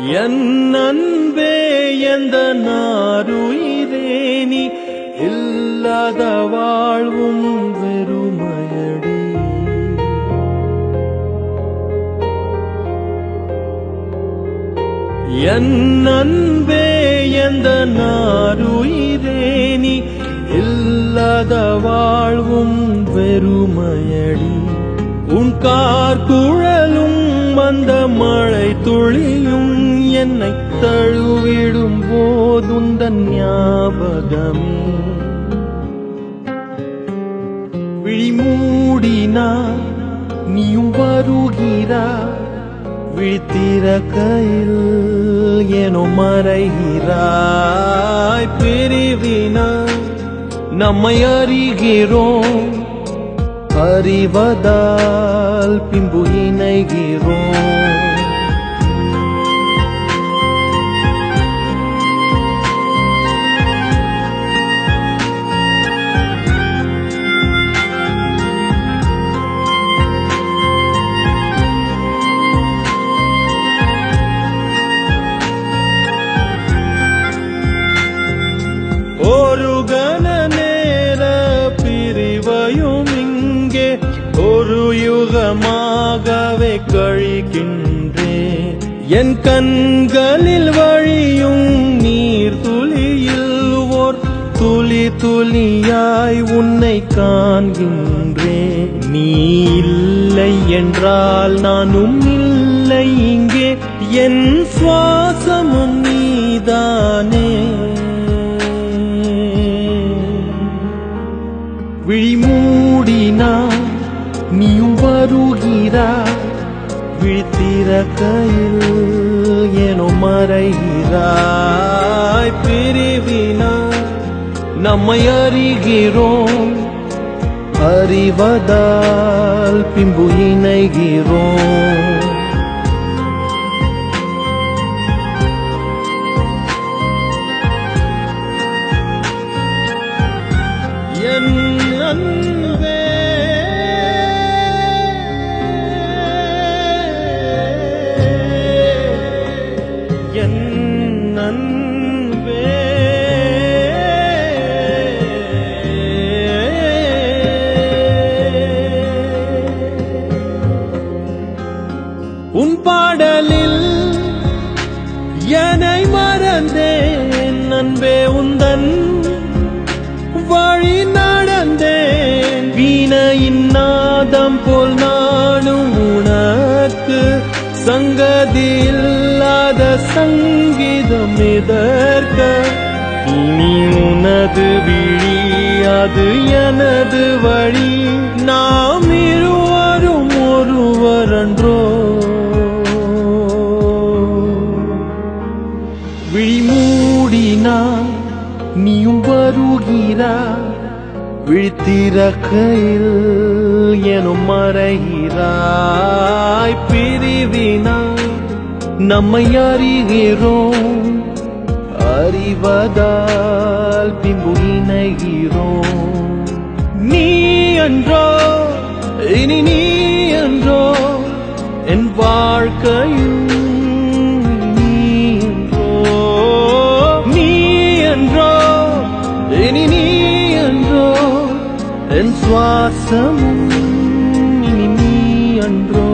என் அன்பே எந்த நாருயிரே நீ இல்லாத வாழ்வும் வெறுமையடி. என் அன்பே எந்த நாருயிரே நீ இல்லாத வாழ்வும் வெறுமையடி. உன் கார்குழலும் அந்த மழை துளியும் என்னை தழுவிடும் போதுந்தன் ஞாபகமே. விழிமூடினா நீயும் வருகிறாய், விழித்திறக்கையில் ஏனோ மறைகிறாய். பிரிவினா நம்மை அறிகிறோம், அறிவதால் பின்பு இணைகிறோம். ஒரு கண நேர பிரிவையும் இங்கே ஒரு யுகமாகவே கழிக்கின்றேன். என் கண்களில் வழியும் நீர் துளியில் ஓர் துளி துளியாய் உன்னை காண்கின்றேன். நீ இல்லை என்றால் நானும் இல்லை இங்கே, என் சுவாசமும் நீதானே. விழிமூடினா நீயும் வருகிறாய், விழித்திறக்கையில் ஏனோ மறைகிறாய். பிரிவினா நம்மை அறிகிறோம், அறிவதால் பின்பு இணைகிறோம். என் அன்பே என் அன்பே உன் பாடலில் என்னை மறந்தேன் அன்பே, உந்தன் வழி நடந்தேன். வீணையின் நாதம் போல் நானும் உனக்கு சங்கதி இல்லாத சங்கீதம் எதற்க. இனி உனது விழி அது எனது வழி, நாம் இருவரும் ஒருவரன்றோ. விழிமூடினா நீயும் வருகிறாய், விழித்திறக்கையில் எனும் மறைகிறாய். பிரிவினா நம்மை அறிகிறோம், அறிவதால் பின்பு இணைகிறோம். நீ என்றோ இனி நீ என்றோ என் வாழ்க்கையும் என் சுவாசமும் இனி நீ அன்றோ.